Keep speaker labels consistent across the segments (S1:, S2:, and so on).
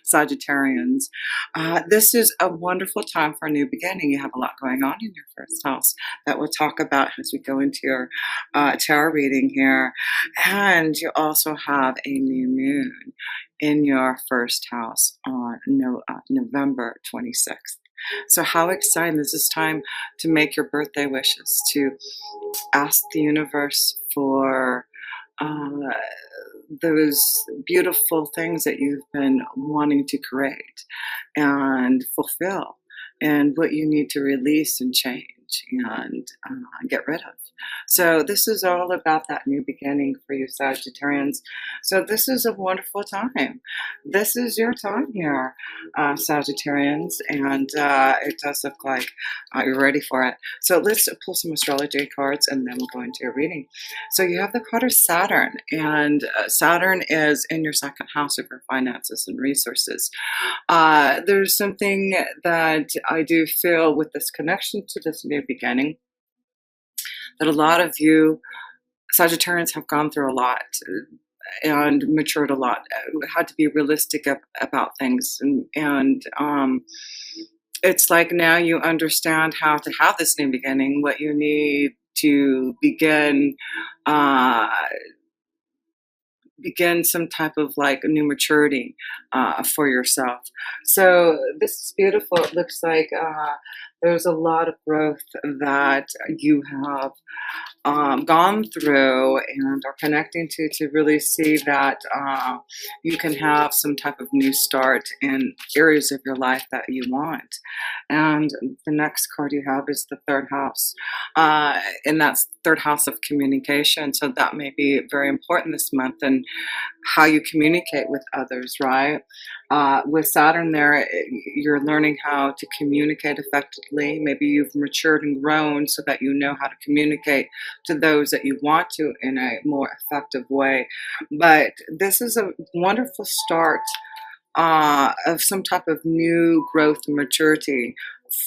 S1: Sagittarians. This is a wonderful time for a new beginning. You have a lot going on in your first house that we'll talk about as we go into your tarot reading here. And you also have a new moon in your first house on November 26th. So how exciting. This is time to make your birthday wishes, to ask the universe for uh, those beautiful things that you've been wanting to create and fulfill, and what you need to release and change and get rid of. So this is all about that new beginning for you Sagittarians. So this is a wonderful time. This is your time here, Sagittarians, and it does look like you're ready for it. So let's pull some astrology cards and then we'll go into your reading. So you have the card of Saturn, and Saturn is in your second house of your finances and resources. There's something that I do feel with this connection to this new beginning, that a lot of you Sagittarians have gone through a lot and matured a lot, had to be realistic about things, and it's like now you understand how to have this new beginning, what you need to begin some type of like new maturity for yourself. So this is beautiful. It looks like there's a lot of growth that you have gone through and are connecting to really see that you can have some type of new start in areas of your life that you want. And the next card you have is the third house, and that's third house of communication. So that may be very important this month, and how you communicate with others, right? With Saturn there, you're learning how to communicate effectively. Maybe you've matured and grown so that you know how to communicate to those that you want to in a more effective way. But this is a wonderful start of some type of new growth and maturity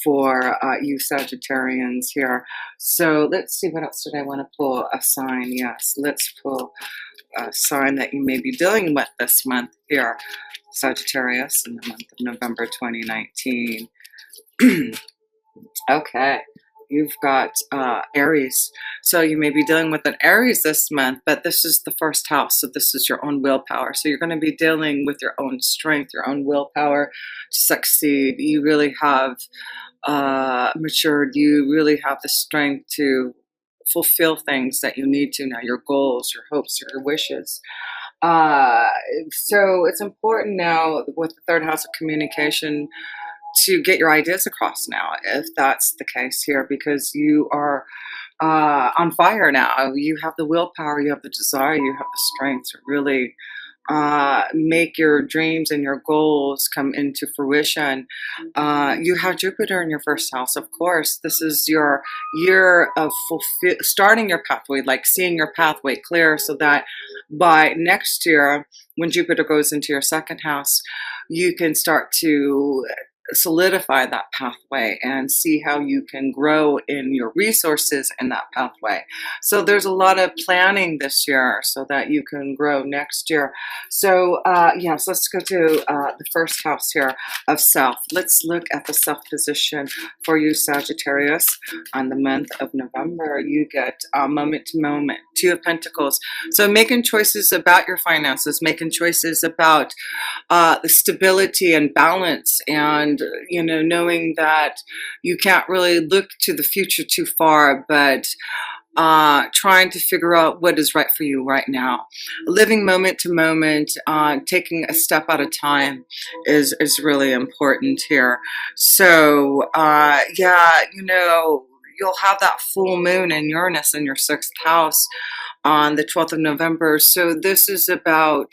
S1: for you Sagittarians here. So let's see, what else did I want to pull? A sign. Yes, let's pull a sign that you may be dealing with this month here, Sagittarius, in the month of November 2019. Okay, you've got Aries. So you may be dealing with an Aries this month, but this is the first house, so this is your own willpower. So you're going to be dealing with your own strength, your own willpower to succeed. You really have matured. You really have the strength to fulfill things that you need to now, your goals, your hopes, your wishes. So it's important now with the third house of communication to get your ideas across now, if that's the case here, because you are on fire now. You have the willpower, you have the desire, you have the strength to really make your dreams and your goals come into fruition. You have Jupiter in your first house, of course. This is your year of starting your pathway, like seeing your pathway clear, so that by next year, when Jupiter goes into your second house, you can start to solidify that pathway and see how you can grow in your resources in that pathway. So there's a lot of planning this year so that you can grow next year. So yes, let's go to the first house here of self. Let's look at the self position for you Sagittarius on the month of November. You get moment to moment, Two of Pentacles. So making choices about your finances, making choices about the stability and balance, and knowing that you can't really look to the future too far, but trying to figure out what is right for you right now. Living moment to moment, taking a step at a time is really important here. So yeah, you'll have that full moon in Uranus in your sixth house on the 12th of November. So this is about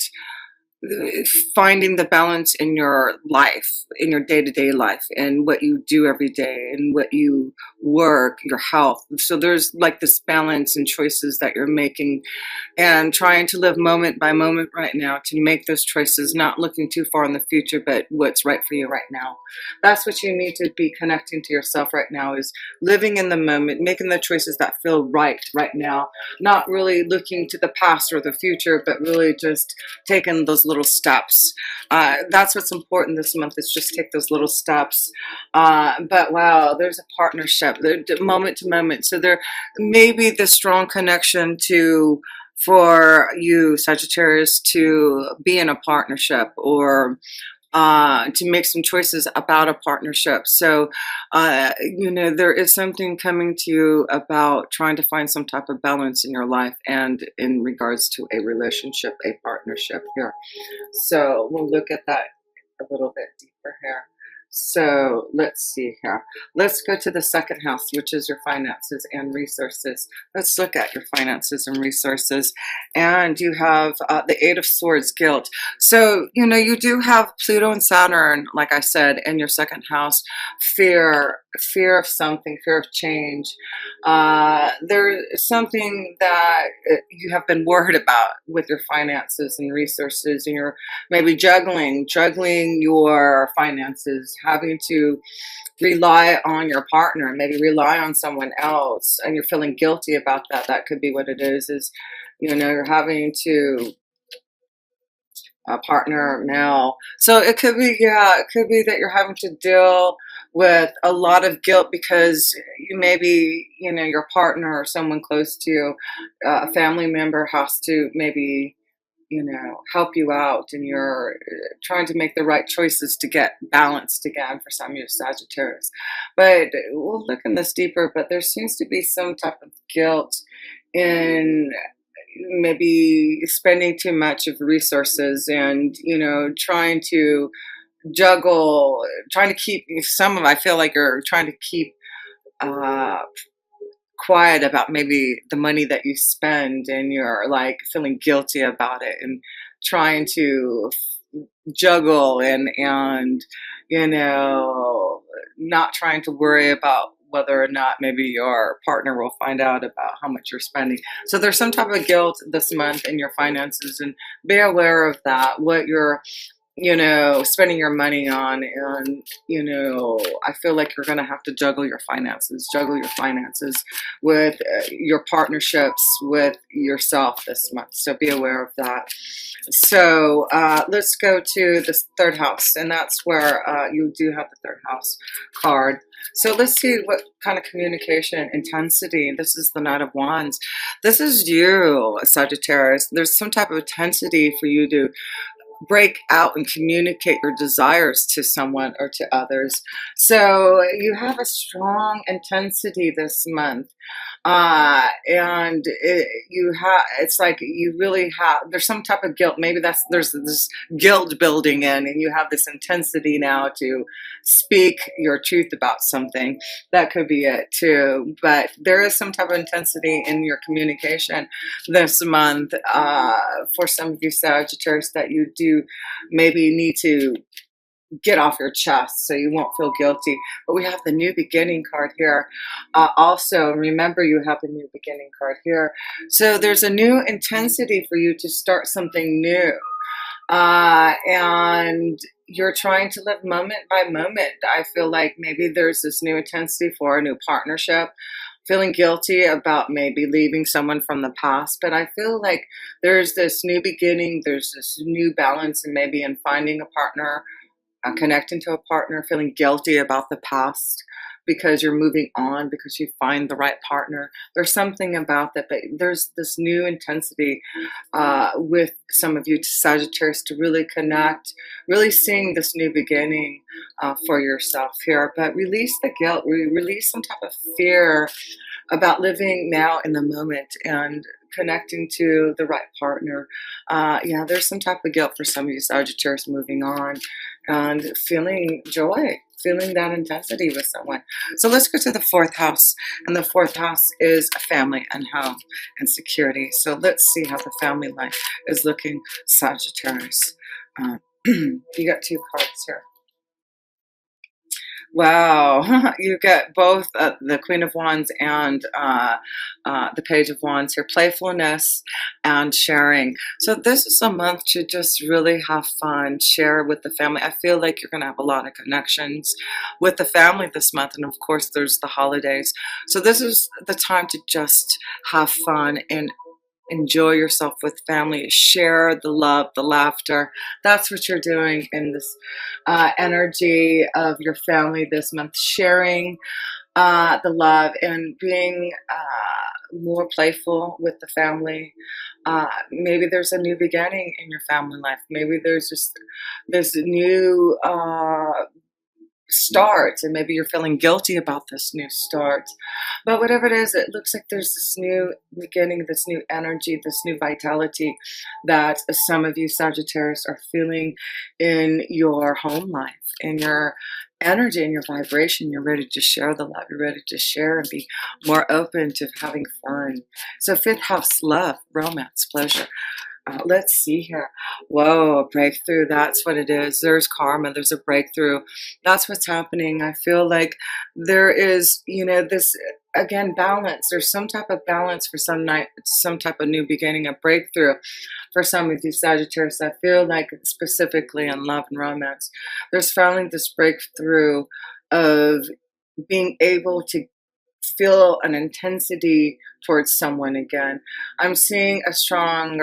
S1: finding the balance in your life, in your day-to-day life, and what you do every day, and what you work, your health. So there's like this balance and choices that you're making, and trying to live moment by moment right now to make those choices, not looking too far in the future, but what's right for you right now. That's what you need to be connecting to yourself right now, is living in the moment, making the choices that feel right now, not really looking to the past or the future, but really just taking those little steps. That's what's important this month, is just take those little steps. But wow, there's a partnership, moment to moment. So there may be the strong connection to, for you Sagittarius, to be in a partnership, or to make some choices about a partnership. So, there is something coming to you about trying to find some type of balance in your life and in regards to a relationship, a partnership here. So we'll look at that a little bit deeper here. So let's see here. Let's go to the second house, which is your finances and resources. Let's look at your finances and resources. And you have the Eight of Swords, guilt. So, you do have Pluto and Saturn, like I said, in your second house. Fear of something, fear of change. There is something that you have been worried about with your finances and resources, and you're maybe juggling your finances, having to rely on your partner, maybe rely on someone else, and you're feeling guilty about that. That could be what it is you're having to partner male. So it could be, yeah, it could be that you're having to deal with a lot of guilt because you maybe, your partner or someone close to you, a family member, has to maybe, help you out, and you're trying to make the right choices to get balanced again for some of your Sagittarius. But we'll look in this deeper, but there seems to be some type of guilt in maybe spending too much of resources, and trying to juggle, trying to keep some of, I feel like you're trying to keep uh quiet about maybe the money that you spend, and you're like feeling guilty about it, and trying to juggle, and not trying to worry about whether or not maybe your partner will find out about how much you're spending. So there's some type of guilt this month in your finances, and be aware of that, what you're spending your money on. And, I feel like you're going to have to juggle your finances with your partnerships with yourself this month. So be aware of that. So let's go to the third house, and that's where you do have the third house card. So let's see what kind of communication intensity. This is the Knight of Wands. This is you, Sagittarius. There's some type of intensity for you to break out and communicate your desires to someone or to others. So you have a strong intensity this month. And it's like you really have, there's some type of guilt. Maybe there's this guilt building in, and you have this intensity now to speak your truth about something. That could be it too. But there is some type of intensity in your communication this month, for some of you Sagittarius, that you do maybe need to get off your chest so you won't feel guilty. But we have the new beginning card here. Also, remember, you have the new beginning card here. So there's a new intensity for you to start something new. And you're trying to live moment by moment. I feel like maybe there's this new intensity for a new partnership, feeling guilty about maybe leaving someone from the past. But I feel like there's this new beginning, there's this new balance, and maybe in finding a partner, connecting to a partner, feeling guilty about the past because you're moving on, because you find the right partner. There's something about that, but there's this new intensity with some of you Sagittarius to really connect, really seeing this new beginning for yourself here. But release the guilt, release some type of fear about living now in the moment and connecting to the right partner. Yeah, there's some type of guilt for some of you Sagittarius moving on and feeling joy, feeling that intensity with someone. So let's go to the fourth house. And the fourth house is family and home and security. So let's see how the family life is looking, Sagittarius. You got two cards here. Wow, you get both the Queen of Wands and the Page of Wands here. Playfulness and sharing. So this is a month to just really have fun, share with the family. I feel like you're going to have a lot of connections with the family this month. And of course, there's the holidays. So this is the time to just have fun and enjoy yourself with family, share the love, the laughter. That's what you're doing in this energy of your family this month, sharing the love and being more playful with the family. Maybe there's a new beginning in your family life. Maybe there's just this new start, and maybe you're feeling guilty about this new start. But whatever it is, it looks like there's this new beginning, this new energy, this new vitality that some of you Sagittarius are feeling in your home life, in your energy, in your vibration. You're ready to share the love. You're ready to share and be more open to having fun. So fifth house, love, romance, pleasure. Let's see here. Whoa, a breakthrough. That's what it is. There's karma. There's a breakthrough. That's what's happening. I feel like there is, this again balance. There's some type of balance for some night, some type of new beginning, a breakthrough for some of you Sagittarius. I feel like specifically in love and romance, there's finally this breakthrough of being able to feel an intensity towards someone again. I'm seeing a strong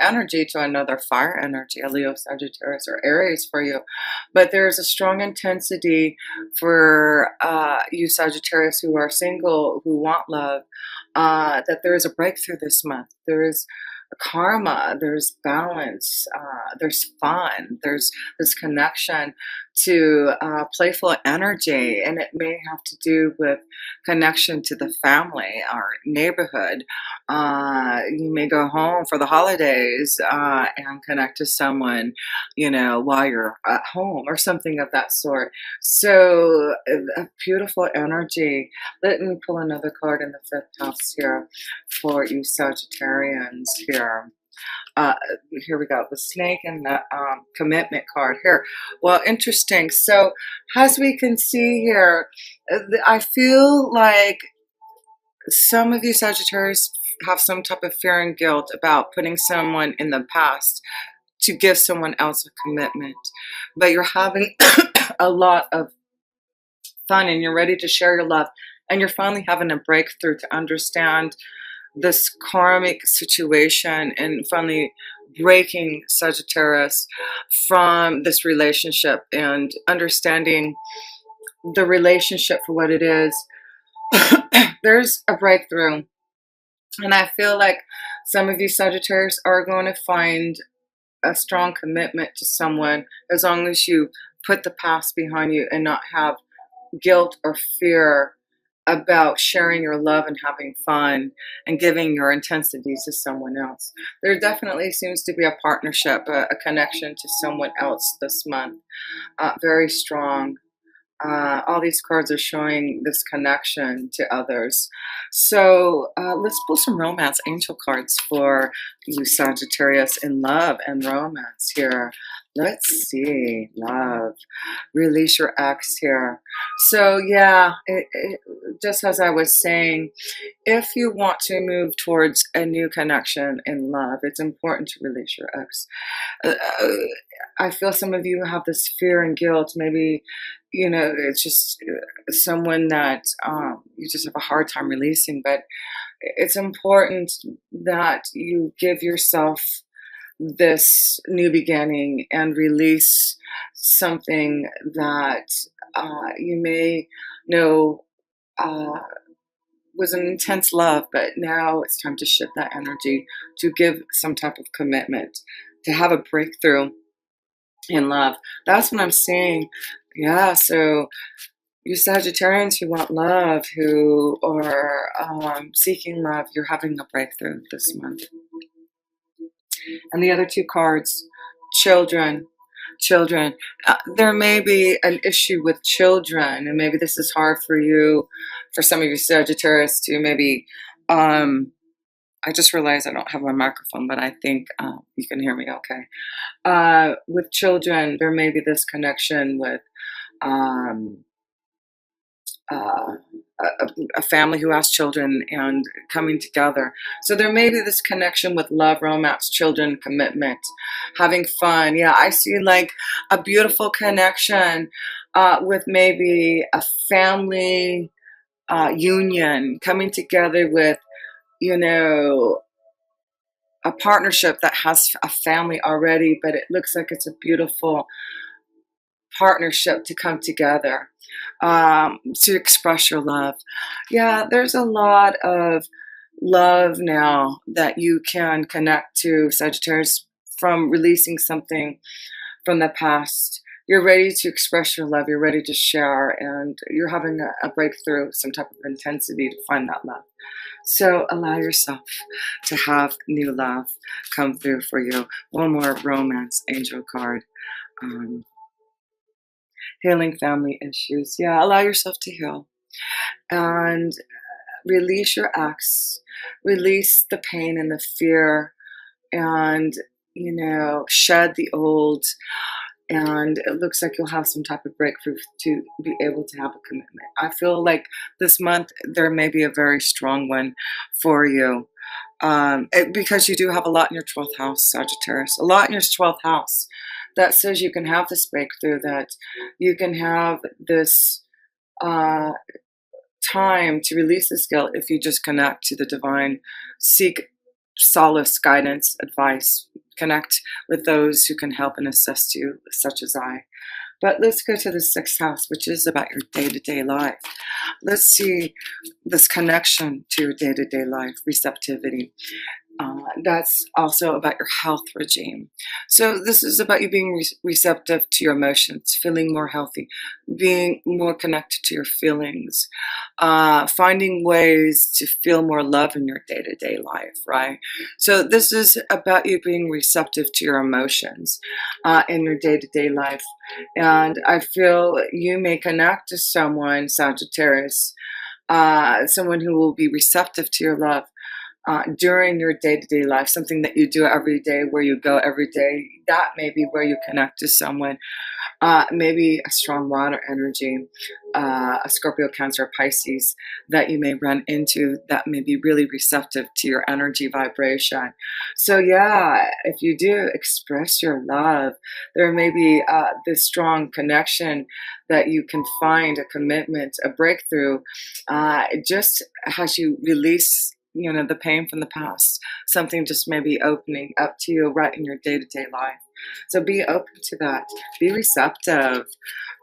S1: energy to another fire energy, a Leo, Sagittarius, or Aries for you. But there's a strong intensity for you Sagittarius who are single, who want love, that there is a breakthrough this month. There is karma, there's balance, there's fun, there's this connection to playful energy, and it may have to do with connection to the family or neighborhood. You may go home for the holidays and connect to someone, while you're at home or something of that sort. So, a beautiful energy. Let me pull another card in the fifth house here for you Sagittarians here. Here we go, the snake and the commitment card here. Well, interesting. So as we can see here, I feel like some of you Sagittarius have some type of fear and guilt about putting someone in the past to give someone else a commitment, but you're having a lot of fun and you're ready to share your love, and you're finally having a breakthrough to understand this karmic situation and finally breaking Sagittarius from this relationship and understanding the relationship for what it is. There's a breakthrough, and I feel like some of you Sagittarius are going to find a strong commitment to someone as long as you put the past behind you and not have guilt or fear about sharing your love and having fun and giving your intensity to someone else. There definitely seems to be a partnership, a connection to someone else this month. Very strong. All these cards are showing this connection to others. So let's pull some romance angel cards for you Sagittarius in love and romance here. Let's see, love, release your ex here. So yeah, just as I was saying, if you want to move towards a new connection in love, it's important to release your ex. Uh, I feel some of you have this fear and guilt. Maybe, it's just someone that you just have a hard time releasing. But it's important that you give yourself this new beginning and release something that you may know was an intense love, but now it's time to shift that energy to give some type of commitment, to have a breakthrough in love. That's what I'm seeing. Yeah, so you Sagittarians who want love, who are seeking love, you're having a breakthrough this month. And the other two cards, children. Children. There may be an issue with children, and maybe this is hard for you, for some of you Sagittarius to maybe. I just realized I don't have my microphone, but I think you can hear me okay. With children, there may be this connection with uh, a family who has children and coming together. So there may be this connection with love, romance, children, commitment, having fun. Yeah, I see like a beautiful connection with maybe a family union coming together with, you know, a partnership that has a family already, but it looks like it's a beautiful partnership to come together, to express your love. Yeah, there's a lot of love now that you can connect to, Sagittarius, from releasing something from the past. You're ready to express your love, you're ready to share, and you're having a breakthrough, some type of intensity to find that love. So allow yourself to have new love come through for you. One more romance angel card. Um, Healing family issues. Yeah, allow yourself to heal and release your ex, release the pain and the fear, and shed the old. And it looks like you'll have some type of breakthrough to be able to have a commitment. I feel like this month there may be a very strong one for you, because you do have a lot in your 12th house, Sagittarius, a lot in your 12th house that says you can have this breakthrough, that you can have this uh, time to release this guilt if you just connect to the divine, seek solace, guidance, advice, connect with those who can help and assist you, such as I. But let's go to the 6th house, which is about your day-to-day life. Let's see this connection to your day-to-day life, receptivity. That's also about your health regime. So this is about you being receptive to your emotions, feeling more healthy, being more connected to your feelings, finding ways to feel more love in your day-to-day life, right? So this is about you being receptive to your emotions in your day-to-day life. And I feel you may connect to someone, Sagittarius, someone who will be receptive to your love during your day-to-day life, something that you do every day, where you go every day. That may be where you connect to someone. Maybe a strong water energy, a Scorpio, Cancer, Pisces that you may run into that may be really receptive to your energy vibration. So yeah, if you do express your love, there may be this strong connection that you can find, a commitment, a breakthrough, just as you release the pain from the past. Something just may be opening up to you right in your day-to-day life. So be open to that. Be receptive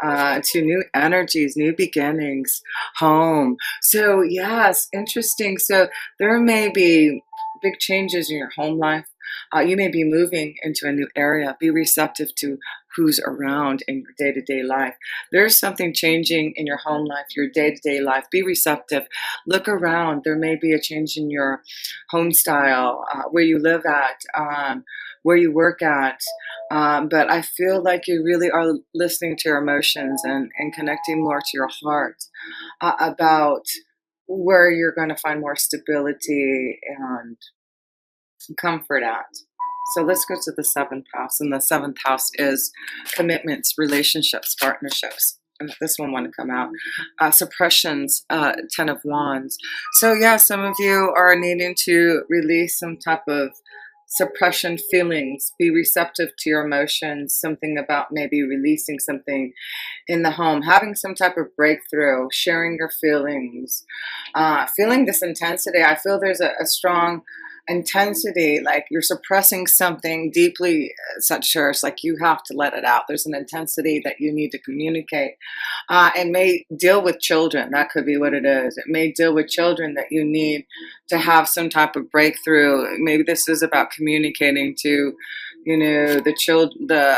S1: to new energies, new beginnings, home. So yes, interesting. So there may be big changes in your home life. You may be moving into a new area. Be receptive to who's around in your day-to-day life. There's something changing in your home life, your day-to-day life. Be receptive. Look around. There may be a change in your home style, where you live at, where you work at. But I feel like you really are listening to your emotions and connecting more to your heart about where you're going to find more stability and comfort at. So let's go to the 7th house. And the 7th house is commitments, relationships, partnerships. This one want to come out. Suppressions, 10 of Wands. So yeah, some of you are needing to release some type of suppression feelings. Be receptive to your emotions. Something about maybe releasing something in the home, having some type of breakthrough, sharing your feelings, feeling this intensity. I feel there's a strong intensity, like you're suppressing something deeply, such as like you have to let it out. There's an intensity that you need to communicate. It may deal with children. That could be what it is. It may deal with children that you need to have some type of breakthrough. Maybe this is about communicating to, the child, the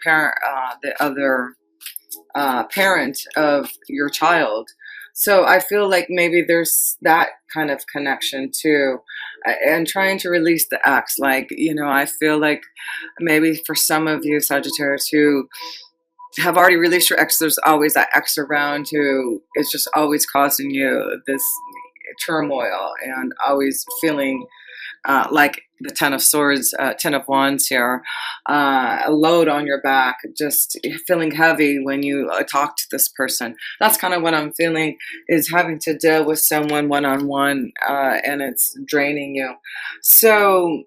S1: parent, the other parent of your child. So I feel like maybe there's that kind of connection too, and trying to release the ex. Like, I feel like maybe for some of you Sagittarius who have already released your ex, there's always that ex around who is just always causing you this turmoil and always feeling like the 10 of Swords, 10 of Wands here, a load on your back, just feeling heavy when you talk to this person. That's kind of what I'm feeling, is having to deal with someone one-on-one, and it's draining you. So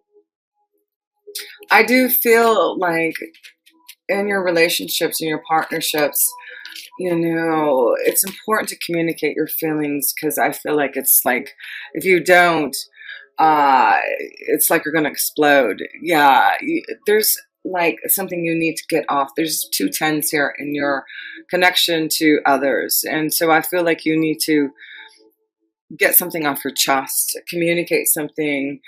S1: I do feel like in your relationships, in your partnerships, it's important to communicate your feelings, because I feel like it's like if you don't, it's like you're gonna explode. Yeah, there's like something you need to get off. There's two tens here in your connection to others, and so I feel like you need to get something off your chest, communicate something,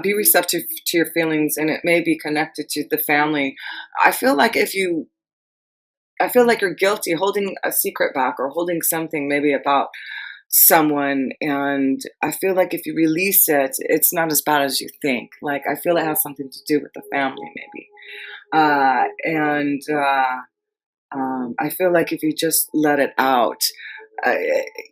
S1: be receptive to your feelings, and it may be connected to the family. I feel like if you I feel like you're guilty holding a secret back or holding something maybe about someone, and I feel like if you release it, it's not as bad as you think. Like, I feel it has something to do with the family maybe. And I feel like if you just let it out, uh,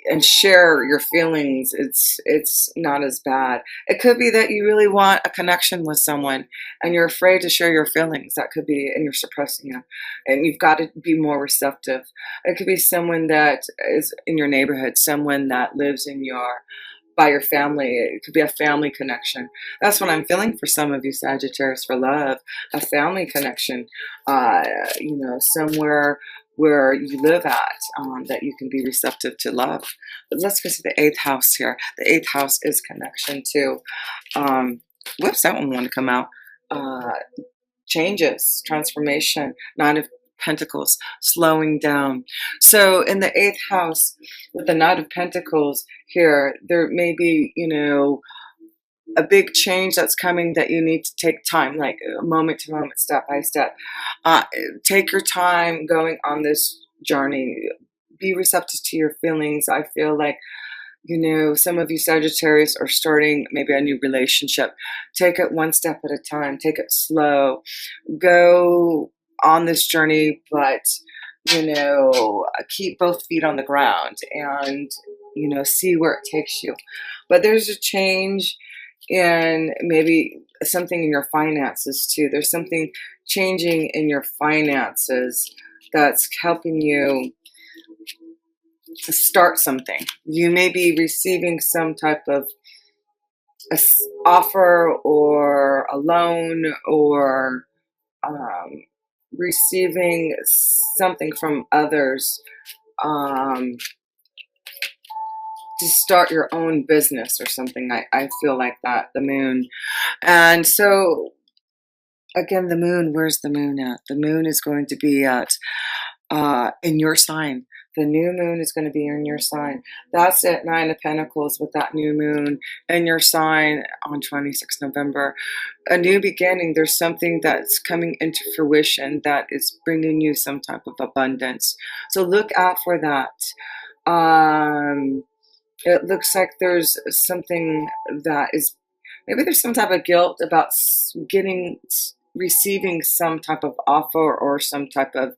S1: and share your feelings, it's not as bad. It could be that you really want a connection with someone and you're afraid to share your feelings. That could be, and you're suppressing it, and you've got to be more receptive. It could be someone that is in your neighborhood, someone that lives in your by your family. It could be a family connection. That's what I'm feeling for some of you Sagittarius for love, a family connection, uh, somewhere where you live at, that you can be receptive to love. But let's go to the eighth house here. The eighth house is connection to, whoops, that one wanted to come out. Uh, Changes, transformation, Nine of Pentacles, slowing down. So in the eighth house with the Knight of Pentacles here, there may be, a big change that's coming that you need to take time, like moment to moment, step by step. Uh, Take your time going on this journey. Be receptive to your feelings. I feel like, some of you Sagittarius are starting maybe a new relationship. Take it one step at a time. Take it slow. Go on this journey, but keep both feet on the ground and see where it takes you. But there's a change in maybe something in your finances too. There's something changing in your finances that's helping you to start something. You may be receiving some type of offer or a loan, or um, receiving something from others, um, to start your own business or something. I feel like that, the moon. And so, again, the moon, where's the moon at? The moon is going to be at in your sign. The new moon is going to be in your sign. That's it, Nine of Pentacles with that new moon in your sign on 26 November. A new beginning. There's something that's coming into fruition that is bringing you some type of abundance. So look out for that. It looks like there's something that is, maybe there's some type of guilt about receiving some type of offer or some type of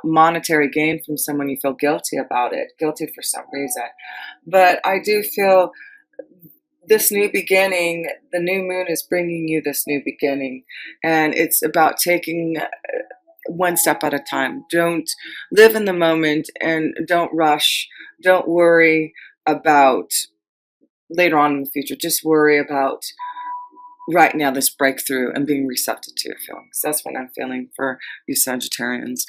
S1: monetary gain from someone. You feel guilty about it, guilty for some reason. But I do feel this new beginning, the new moon is bringing you this new beginning, and it's about taking one step at a time. Don't live in the moment and don't rush. Don't worry about later on in the future. Just worry about right now, this breakthrough and being receptive to your feelings. That's what I'm feeling for you Sagittarians.